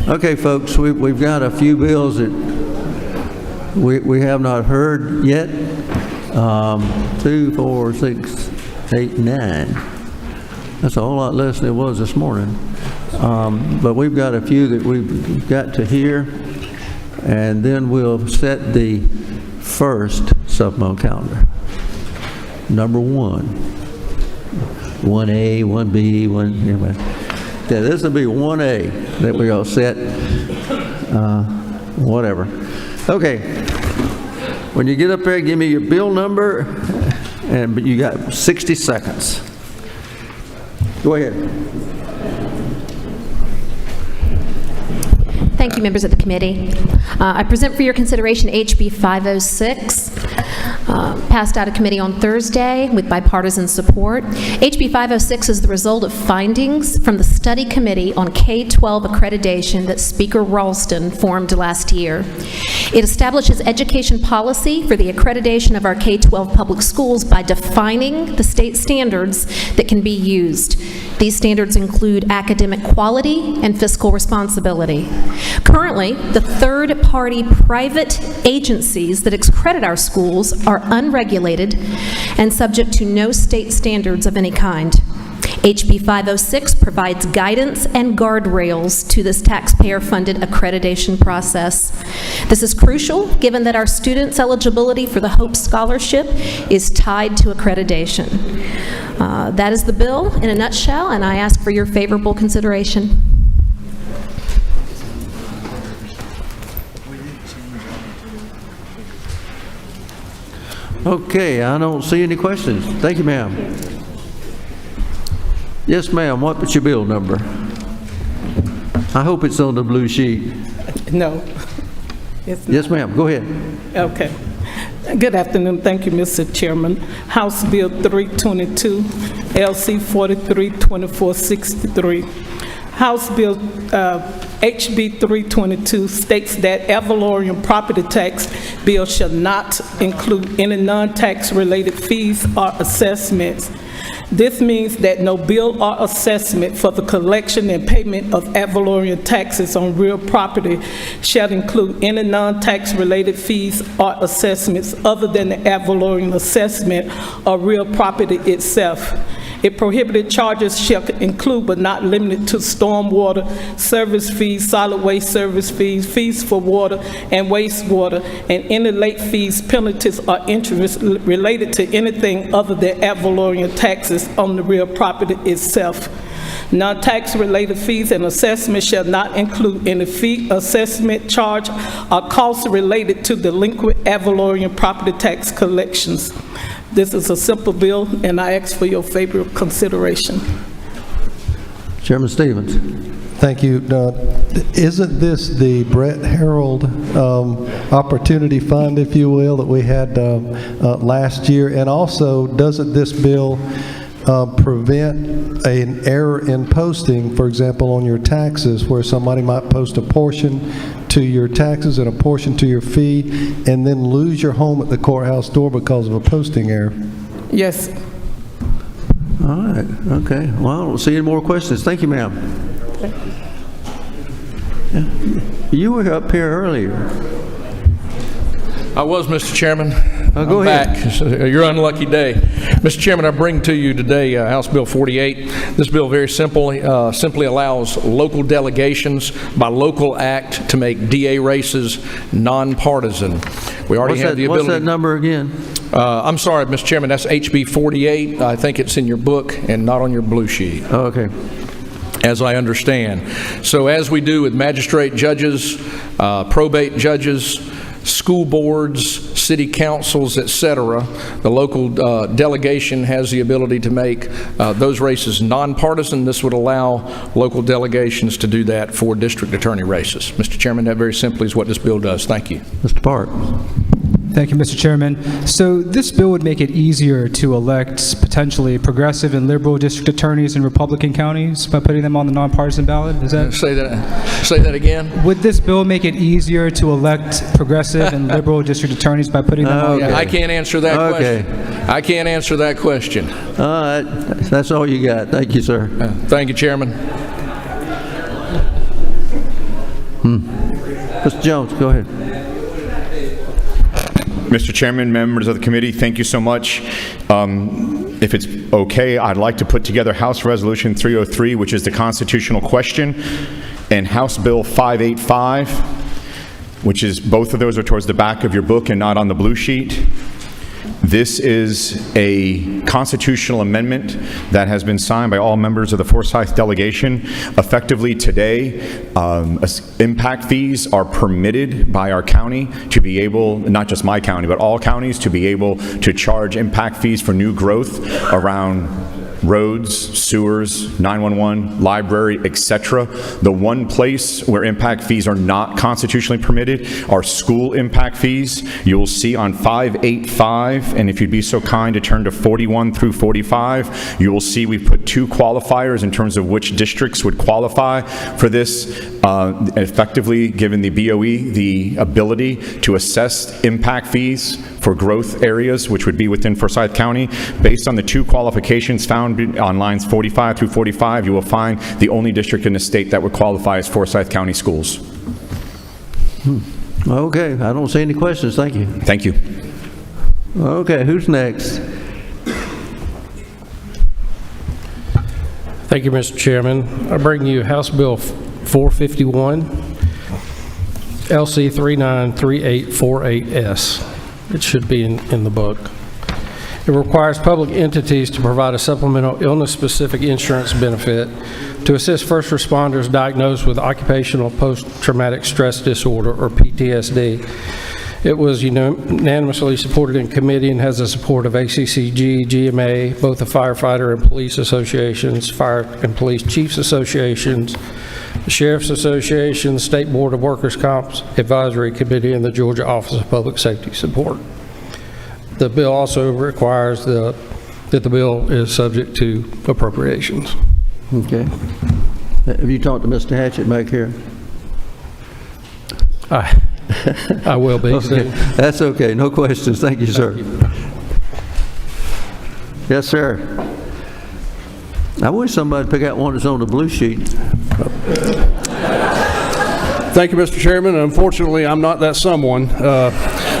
Okay, folks, we've got a few bills that we have not heard yet. 2, 4, 6, 8, 9. That's a whole lot less than it was this morning. But we've got a few that we've got to hear, and then we'll set the first supplemental calendar. Number 1. 1A, 1B, 1. Anyway. Yeah, this will be 1A that we're all set. Whatever. Okay. When you get up there, give me your bill number, and you got 60 seconds. Go ahead. Thank you, members of the committee. I present for your consideration HB 506, passed out of committee on Thursday with bipartisan support. HB 506 is the result of findings from the study committee on K-12 accreditation that Speaker Ralston formed last year. It establishes education policy for the accreditation of our K-12 public schools by defining the state standards that can be used. These standards include academic quality and fiscal responsibility. Currently, the third-party private agencies that accredit our schools are unregulated and subject to no state standards of any kind. HB 506 provides guidance and guardrails to this taxpayer-funded accreditation process. This is crucial given that our students' eligibility for the Hope Scholarship is tied to accreditation. That is the bill in a nutshell, and I ask for your favorable consideration. Okay, I don't see any questions. Thank you, ma'am. Yes, ma'am. What was your bill number? I hope it's on the blue sheet. No. It's not. Yes, ma'am. Go ahead. Okay. Good afternoon. Thank you, Mr. Chairman. House Bill 322, LC 432463. House Bill HB 322 states that ad valorem property tax bill shall not include any non-tax related fees or assessments. This means that no bill or assessment for the collection and payment of ad valorem taxes on real property shall include any non-tax related fees or assessments other than the ad valorem assessment or real property itself. It prohibited charges shall include but not limited to stormwater service fees, solid waste service fees, fees for water and wastewater, and any late fees, penalties, or interest related to anything other than ad valorem taxes on the real property itself. Non-tax related fees and assessments shall not include any fee, assessment, charge, or costs related to delinquent ad valorem property tax collections. This is a simple bill, and I ask for your favorable consideration. Chairman Stevens. Thank you. Isn't this the Brett Harold Opportunity Fund, if you will, that we had last year? And also, doesn't this bill prevent an error in posting, for example, on your taxes, where somebody might post a portion to your taxes and a portion to your fee, and then lose your home at the courthouse door because of a posting error? Yes. All right. Okay. Well, I don't see any more questions. Thank you, ma'am. You were up here earlier. I was, Mr. Chairman. Go I'm ahead. back. Your unlucky day. Mr. Chairman, I bring to you today House Bill 48. This bill very simply allows local delegations by local act to make DA races nonpartisan. We already have the ability. What's that number again? I'm sorry, Mr. Chairman, that's HB 48. I think it's in your book and not on your blue sheet. Oh, okay. As I understand. So as we do with magistrate judges, probate judges, school boards, city councils, etc., the local delegation has the ability to make those races nonpartisan. This would allow local delegations to do that for district attorney races. Mr. Chairman, that very simply is what this bill does. Thank you. Mr. Park. Thank you, Mr. Chairman. So this bill would make it easier to elect potentially progressive and liberal district attorneys in Republican counties by putting them on the nonpartisan ballot? Is that? Say that again. Would this bill make it easier to elect progressive and liberal district attorneys by putting them on? I can't answer that question. I can't answer that question. All right. That's all you got. Thank you, sir. Thank you, Chairman. Mr. Jones, go ahead. Mr. Chairman, members of the committee, thank you so much. If it's okay, I'd like to put together House Resolution 303, which is the constitutional question, and House Bill 585, which is, both of those are towards the back of your book and not on the blue sheet. This is a constitutional amendment that has been signed by all members of the Forsyth delegation. Effectively today, impact fees are permitted by our county to be able, not just my county, but all counties, to be able to charge impact fees for new growth around roads, sewers, 911, library, etc. The one place where impact fees are not constitutionally permitted are school impact fees. You'll see on 585, and if you'd be so kind to turn to 41 through 45, you will see we've put two qualifiers in terms of which districts would qualify for this, effectively giving the BOE the ability to assess impact fees for growth areas, which would be within Forsyth County. Based on the two qualifications found on lines 45 through 45, you will find the only district in the state that would qualify as Forsyth County schools. Okay, I don't see any questions. Thank you. Thank you. Okay, who's next? Thank you, Mr. Chairman. I bring you House Bill 451, LC 393848S. It should be in the book. It requires public entities to provide a supplemental illness-specific insurance benefit to assist first responders diagnosed with occupational post-traumatic stress disorder, or PTSD. It was unanimously supported in committee and has the support of ACCG, GMA, both the Firefighter and Police Associations, Fire and Police Chiefs Associations, the Sheriff's Association, the State Board of Workers' Comp Advisory Committee, and the Georgia Office of Public Safety support. The bill also requires that the bill is subject to appropriations. Okay. Have you talked to Mr. Hatchett back here? I will be. Okay, that's okay. No questions. Thank you, sir. Yes, sir. I wish somebody'd pick out one that's on the blue sheet. Thank you, Mr. Chairman. Unfortunately, I'm not that someone.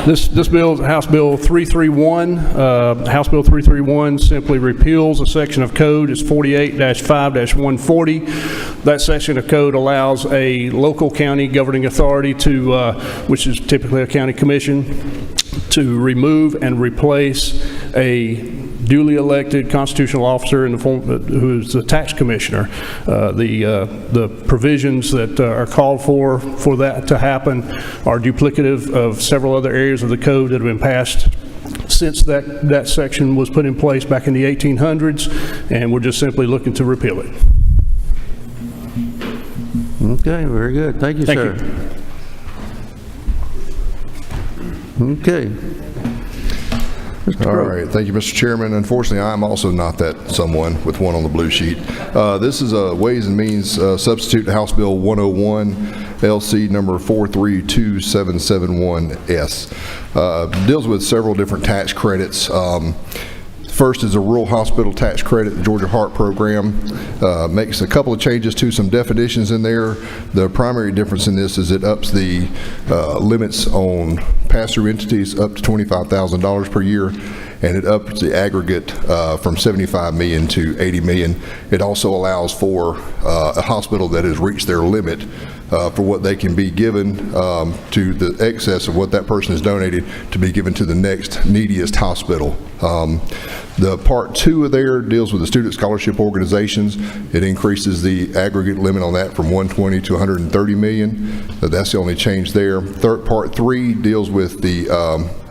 This bill is House Bill 331. House Bill 331 simply repeals a section of code. It's 48-5-140. That section of code allows a local county governing authority to, which is typically a county commission, to remove and replace a duly elected constitutional officer in the form who is the tax commissioner. The provisions that are called for that to happen are duplicative of several other areas of the code that have been passed since that section was put in place back in the 1800s, and we're just simply looking to repeal it. Okay, very good. Thank you, sir. Okay. All right, thank you, Mr. Chairman. Unfortunately, I'm also not that someone with one on the blue sheet. This is a Ways and Means substitute to House Bill 101, LC number 432771S. Deals with several different tax credits. First is a rural hospital tax credit, the Georgia Heart Program. Makes a couple of changes to some definitions in there. The primary difference in this is it ups the limits on pass-through entities up to $25,000 per year, and it ups the aggregate from $75 million to $80 million. It also allows for a hospital that has reached their limit for what they can be given to the excess of what that person has donated to be given to the next neediest hospital. The part 2 of there deals with the student scholarship organizations. It increases the aggregate limit on that from 120 to 130 million. That's the only change there. Part 3 deals with the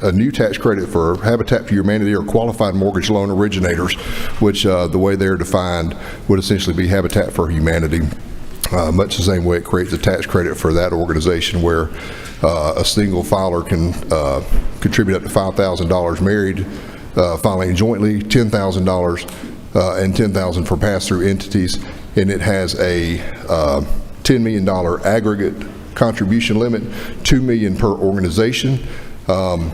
a new tax credit for Habitat for Humanity or qualified mortgage loan originators, which the way they're defined would essentially be Habitat for Humanity. Much the same way it creates a tax credit for that organization where a single filer can contribute up to $5,000 married, filing jointly $10,000 and $10,000 for pass-through entities, and it has a $10 million aggregate contribution limit, $2 million per organization. And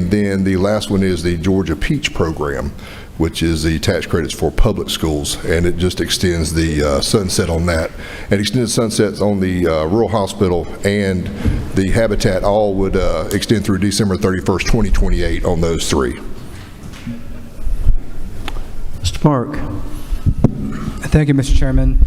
then the last one is the Georgia Peach Program, which is the tax credits for public schools, and it just extends the sunset on that. And extended sunsets on the rural hospital and the Habitat all would extend through December 31st, 2028 on those three. Mr. Park. Thank you, Mr. Chairman.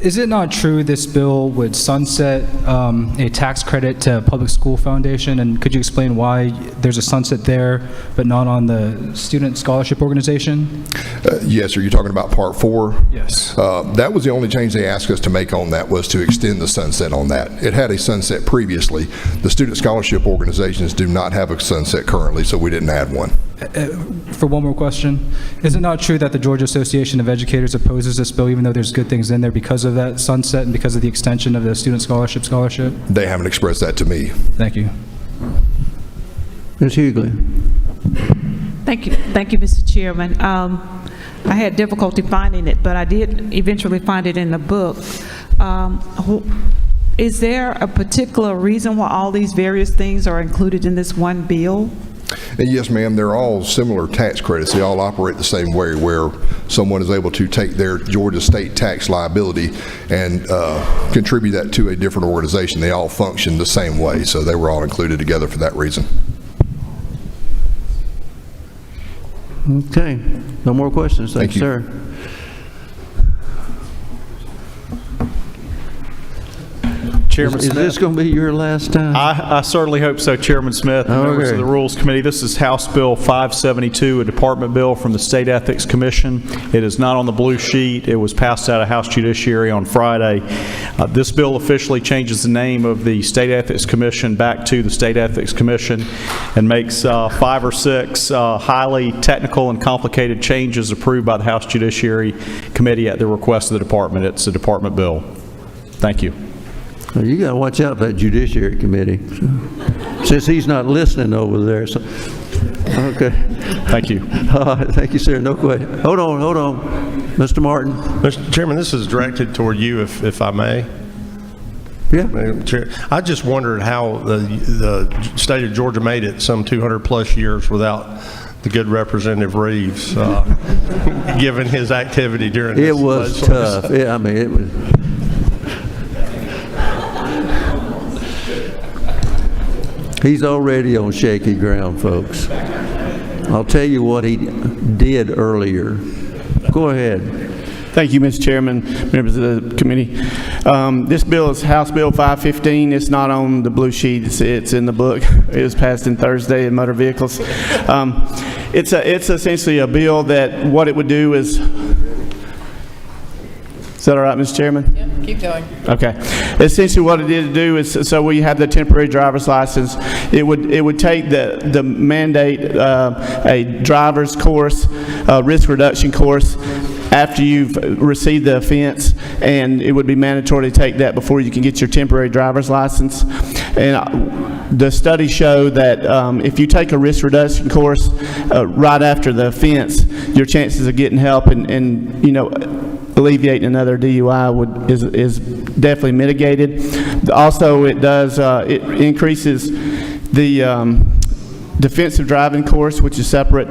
Is it not true this bill would sunset a tax credit to Public School Foundation? And could you explain why there's a sunset there, but not on the Student Scholarship Organization? Yes, are you talking about Part 4? Yes. That was the only change they asked us to make on that, was to extend the sunset on that. It had a sunset previously. The Student Scholarship Organizations do not have a sunset currently, so we didn't add one. For one more question, is it not true that the Georgia Association of Educators opposes this bill, even though there's good things in there, because of that sunset and because of the extension of the student scholarship? They haven't expressed that to me. Thank you. Ms. Hughley. Thank you, Mr. Chairman. I had difficulty finding it, but I did eventually find it in the book. Is there a particular reason why all these various things are included in this one bill? And yes, ma'am, they're all similar tax credits. They all operate the same way, where someone is able to take their Georgia state tax liability and contribute that to a different organization. They all function the same way, so they were all included together for that reason. Okay. No more questions. Thank you, sir. Chairman Is this going to be your last time? I certainly hope so, Chairman Smith and members of the Rules Committee. This is House Bill 572, a department bill from the State Ethics Commission. It is not on the blue sheet. It was passed out of House Judiciary on Friday. This bill officially changes the name of the State Ethics Commission back to the State Ethics Commission and makes 5 or 6 highly technical and complicated changes approved by the House Judiciary Committee at the request of the department. It's a department bill. Thank you. Well, you got to watch out for that Judiciary Committee, since he's not listening over there. So, okay. Thank you. Thank you, sir. No question. Hold on. Mr. Martin. Mr. Chairman, this is directed toward you, if I may. Yeah. Madam Chair, I just wondered how the state of Georgia made it some 200-plus years without the good Representative Reeves, given his activity during this. It was tough. Yeah, I mean, it was. He's already on shaky ground, folks. I'll tell you what he did earlier. Go ahead. Thank you, Mr. Chairman, members of the committee. This bill is House Bill 515. It's not on the blue sheet. It's in the book. It was passed in Thursday in motor vehicles. It's essentially a bill that what it would do is. Is that all right, Mr. Chairman? Yeah, keep going. Okay. Essentially what it did do is, so we have the temporary driver's license. It would take the mandate a driver's course, a risk reduction course, after you've received the offense, and it would be mandatory to take that before you can get your temporary driver's license. And the studies show that if you take a risk reduction course right after the offense, your chances of getting help and you know, alleviating another DUI is definitely mitigated. Also, it does it increases the defensive driving course, which is separate.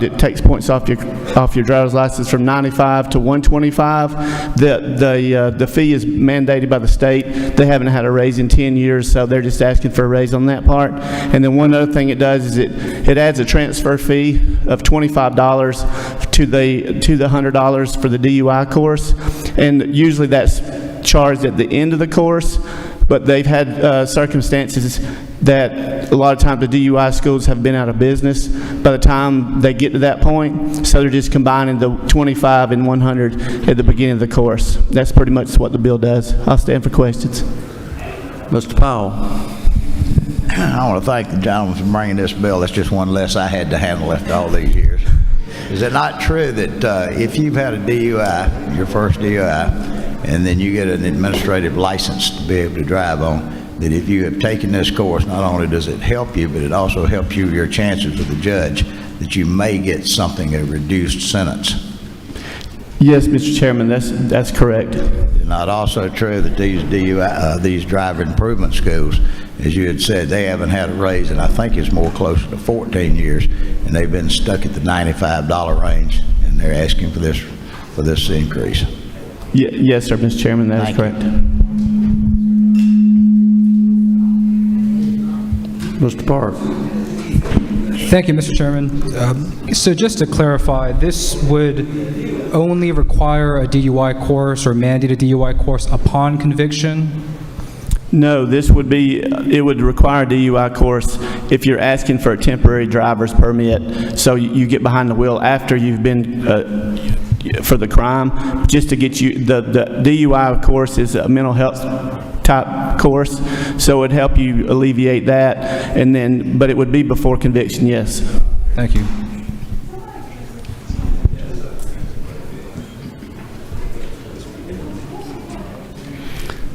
It takes points off your driver's license from 95 to 125. The fee is mandated by the state. They haven't had a raise in 10 years, so they're just asking for a raise on that part. And then one other thing it does is it adds a transfer fee of $25 to the $100 for the DUI course, and usually that's charged at the end of the course. But they've had circumstances that a lot of times the DUI schools have been out of business by the time they get to that point, so they're just combining the 25 and 100 at the beginning of the course. That's pretty much what the bill does. I'll stand for questions. Mr. Powell. I want to thank the gentleman for bringing this bill. That's just one less I had to handle after all these years. Is it not true that if you've had a DUI, your first DUI, and then you get an administrative license to be able to drive on, that if you have taken this course, not only does it help you, but it also helps you your chances with the judge that you may get something, a reduced sentence? Yes, Mr. Chairman, that's correct. It's not also true that these these driver improvement schools, as you had said, they haven't had a raise, and I think it's more closer to 14 years, and they've been stuck at the $95 range, and they're asking for this increase. Yes, sir, Mr. Chairman, that is correct. Mr. Park. Thank you, Mr. Chairman. So just to clarify, this would only require a DUI course or mandate a DUI course upon conviction? No, this would be, it would require a DUI course if you're asking for a temporary driver's permit, so you get behind the wheel after you've been for the crime, just to get you, the DUI course is a mental health type course, so it'd help you alleviate that, and then, but it would be before conviction, yes. Thank you.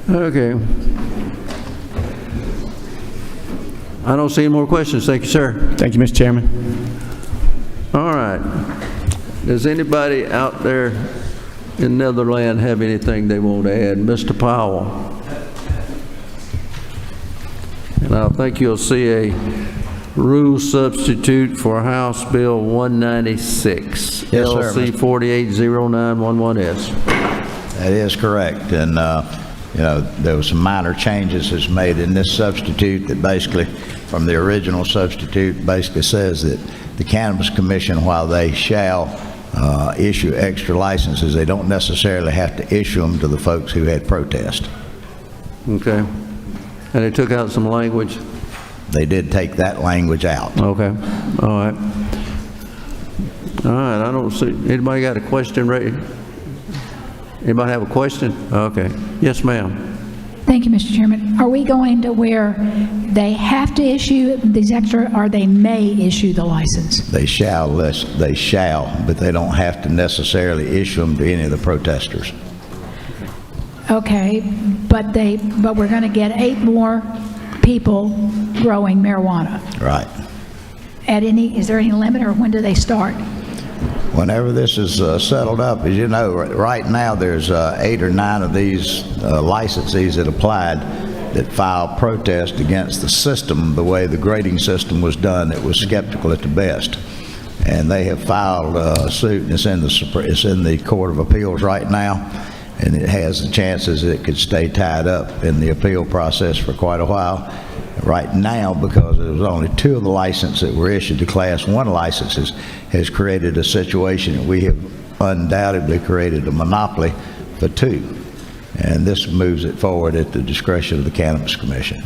Okay. I don't see any more questions. Thank you, sir. Thank you, Mr. Chairman. All right. Does anybody out there in Netherland have anything they want to add? Mr. Powell. And I think you'll see a rule substitute for House Bill 196, Yes, sir, LC 480911S. That is correct, and you know, there was some minor changes that's made in this substitute that basically, from the original substitute, basically says that the Cannabis Commission, while they shall issue extra licenses, they don't necessarily have to issue them to the folks who had protest. Okay. And they took out some language? They did take that language out. Okay. All right. All right. I don't see, anybody got a question ready? Anybody have a question? Okay. Yes, ma'am. Thank you, Mr. Chairman. Are we going to where they have to issue these extra, or they may issue the license? They shall, but they don't have to necessarily issue them to any of the protesters. Okay, but we're going to get 8 more people growing marijuana. Right. Is there any limit, or when do they start? Whenever this is settled up, as you know, right now there's 8 or 9 of these licensees that applied that filed protest against the system, the way the grading system was done. It was skeptical at the best. And they have filed a suit, and it's in the Court of Appeals right now, and it has the chances it could stay tied up in the appeal process for quite a while. Right now, because there was only 2 of the licenses that were issued, the Class 1 licenses, has created a situation that we have undoubtedly created a monopoly for 2. And this moves it forward at the discretion of the Cannabis Commission.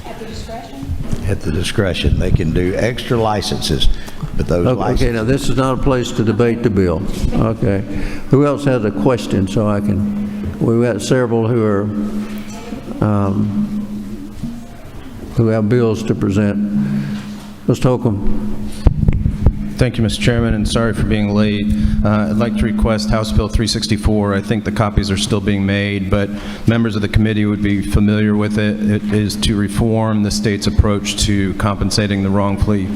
At the discretion? At the discretion. They can do extra licenses, but those licenses... Okay, now this is not a place to debate the bill. Okay. Who else has a question so I can... We've got several who have bills to present. Mr. Holcomb. Thank you, Mr. Chairman, and sorry for being late. I'd like to request House Bill 364. I think the copies are still being made, but members of the committee would be familiar with it. It is to reform the state's approach to compensating the wrongfully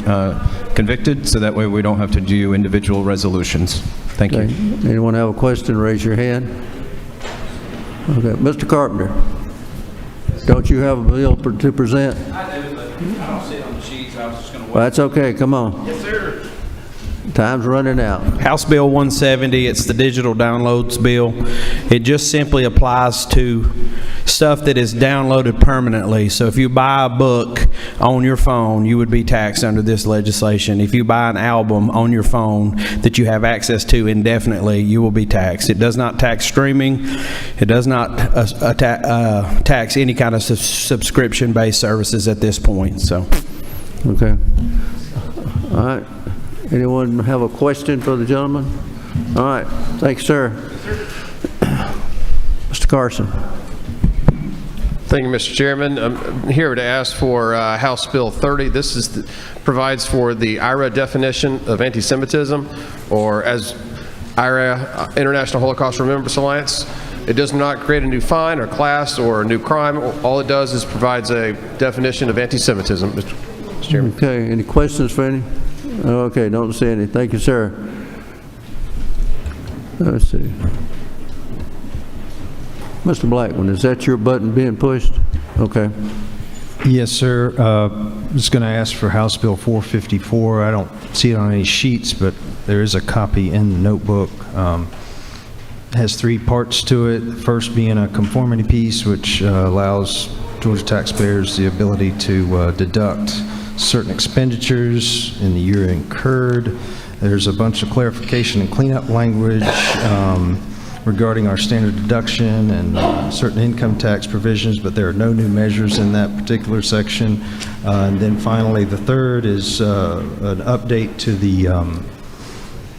convicted, so that way we don't have to do individual resolutions. Thank you. Anyone have a question, raise your hand. Okay, Mr. Carpenter, don't you have a bill to present? I do, but I don't see it on the sheets. I was just going to wait. Well, that's okay. Come on. Yes, sir. Time's running out. House Bill 170, it's the digital downloads bill. It just simply applies to stuff that is downloaded permanently. So if you buy a book on your phone, you would be taxed under this legislation. If you buy an album on your phone that you have access to indefinitely, you will be taxed. It does not tax streaming. It does not tax any kind of subscription-based services at this point. So, okay. All right. Anyone have a question for the gentleman? All right. Thanks, sir. Mr. Carson. Thank you, Mr. Chairman. I'm here to ask for House Bill 30. This provides for the IRA definition of anti-Semitism, or as IRA, International Holocaust Remembrance Alliance. It does not create a new fine or class or a new crime. All it does is provides a definition of anti-Semitism, Mr. Chairman. Okay. Any questions for Okay, don't see any. Thank you, sir. Let's see. Mr. Blackman, is that your button being pushed? Okay. Yes, sir. Just going to ask for House Bill 454. I don't see it on any sheets, but there is a copy in the notebook. It has three parts to it. The first being a conformity piece, which allows Georgia taxpayers the ability to deduct certain expenditures in the year incurred. There's a bunch of clarification and cleanup language regarding our standard deduction and certain income tax provisions, but there are no new measures in that particular section. And then finally, the third is an update to the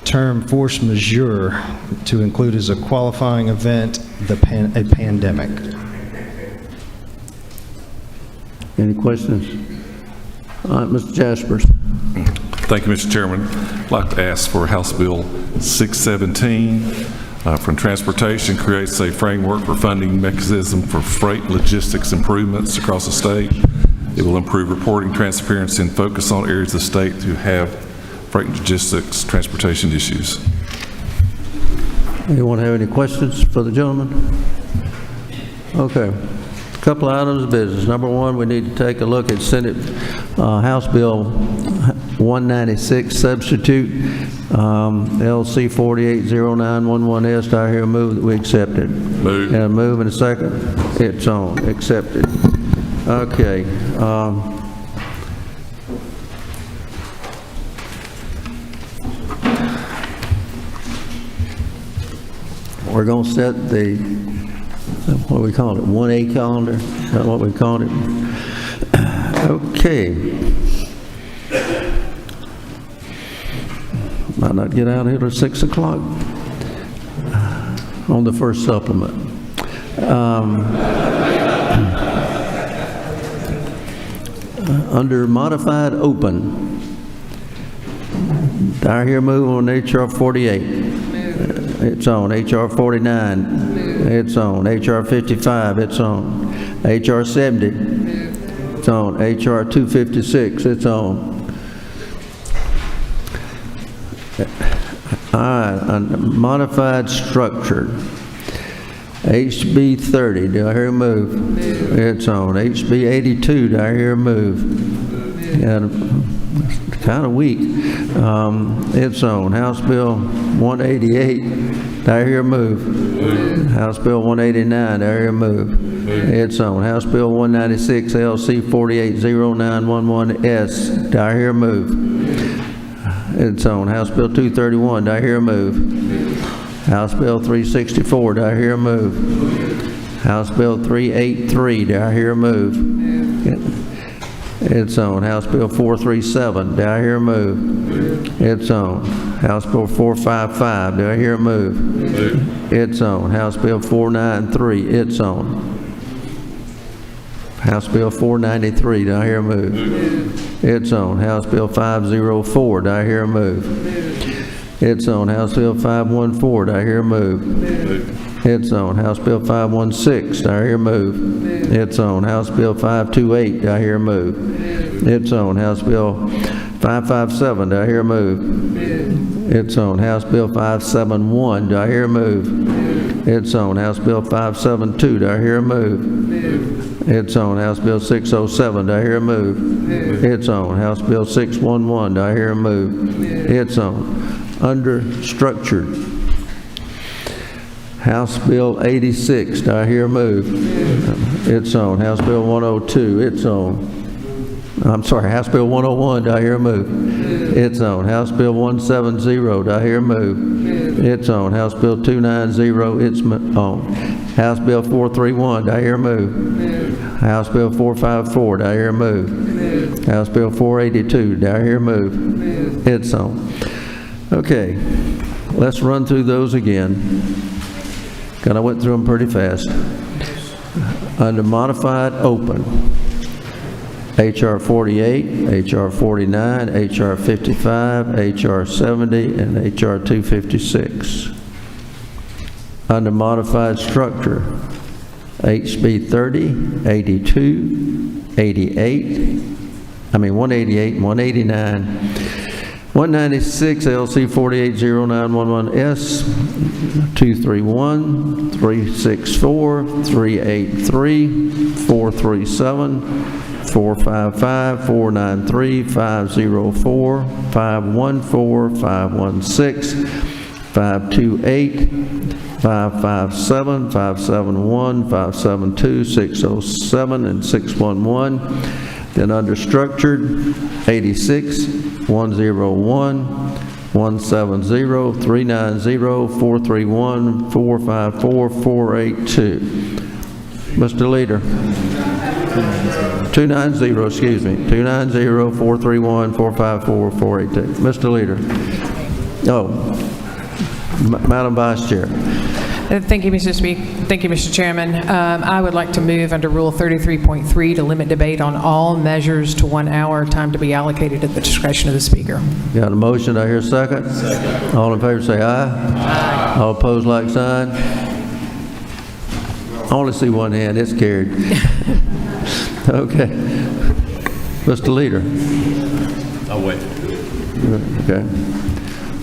term force majeure to include as a qualifying event a pandemic. Any questions? All right, Mr. Jaspers. Thank you, Mr. Chairman. I'd like to ask for House Bill 617 from Transportation, creates a framework for funding mechanism for freight logistics improvements across the state. It will improve reporting, transparency, and focus on areas of the state who have freight logistics transportation issues. Anyone have any questions for the gentleman? Okay. A couple of items of business. Number one, we need to take a look at Senate House Bill 196 substitute LC 480911S. Do I hear a move that we accept it? Move. And a move and a second. It's on. Accepted. Okay. We're going to set the, what do we call it, 1A calendar? Is that what we called it? Okay. Might not get out here till 6 o'clock on the first supplement. Under modified open, do I hear move on HR 48? It's on. HR 49, it's on. HR 55, it's on. HR 70, it's on. HR 256, it's on. All right, modified structure. HB 30, do I hear a move? It's on. HB 82, do I hear a move? Yeah, kind of weak. It's on. House Bill 188, do I hear a move? House Bill 189, do I hear a move? It's on. House Bill 196, LC 480911S, do I hear a move? It's on. House Bill 231, do I hear a move? House Bill 364, do I hear a move? House Bill 383, do I hear a move? It's on. House Bill 437, do I hear a move? It's on. House Bill 455, do I hear a move? It's on. House Bill 493, it's on. House Bill 493, do I hear a move? It's on. House Bill 504, do I hear a move? It's on. House Bill 514, do I hear a move? It's on. House Bill 516, do I hear a move? It's on. House Bill 528, do I hear a move? It's on. House Bill 557, do I hear a move? It's on. House Bill 571, do I hear a move? It's on. House Bill 572, do I hear a move? It's on. House Bill 607, do I hear a move? It's on. House Bill 611, do I hear a move? It's on. Under structured. House Bill 86, do I hear a move? It's on. House Bill 102, it's on. I'm sorry, House Bill 101, do I hear a move? It's on. House Bill 170, do I hear a move? It's on. House Bill 290, it's on. House Bill 431, do I hear a move? House Bill 454, do I hear a move? House Bill 482, do I hear a move? It's on. Okay, let's run through those again. I went through them pretty fast. Under modified open, HR 48, HR 49, HR 55, HR 70, and HR 256. Under modified structure, HB 30, 82, 188, and 189, 196 LC 480911S 231 364 383 437 455 493 504 514 516 528 557 571 572 607 and 611. Then under structured, 86 101 170 390 431 454 482. Mr. Leader. 290, excuse me. 290 431 454 482. Mr. Leader. Oh, Madam Vice Chair. Thank you, Mr. Chairman. I would like to move under Rule 33.3 to limit debate on all measures to 1 hour, time to be allocated at the discretion of the Speaker. Got a motion, I hear a second. Second. All in favor say aye. Aye. All opposed, like sign. I only see one hand, it's carried. Okay. Mr. Leader. I'll wait. Okay.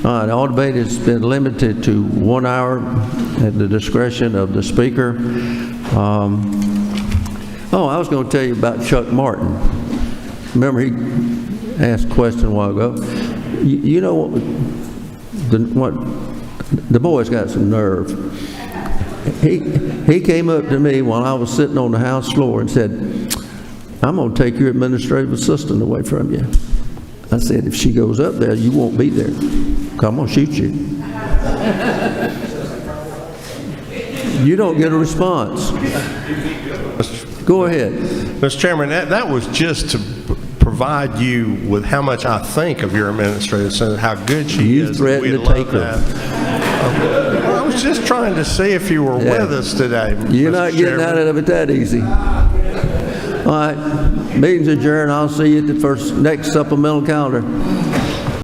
All right, all debate has been limited to 1 hour at the discretion of the Speaker. I was going to tell you about Chuck Martin. Remember he asked a question a while ago. You know what the boy's got some nerve. He came up to me while I was sitting on the House floor and said, "I'm going to take your administrative assistant away from you." I said, "If she goes up there, you won't be there. I'm going to shoot you." You don't get a response. Go ahead. Mr. Chairman, that was just to provide you with how much I think of your administrative assistant, how good she is. You threatened to take her. I was just trying to see if you were with us today, You're Mr. not getting Chairman. out of it that easy. All right, meeting's adjourned. I'll see you at the next supplemental calendar.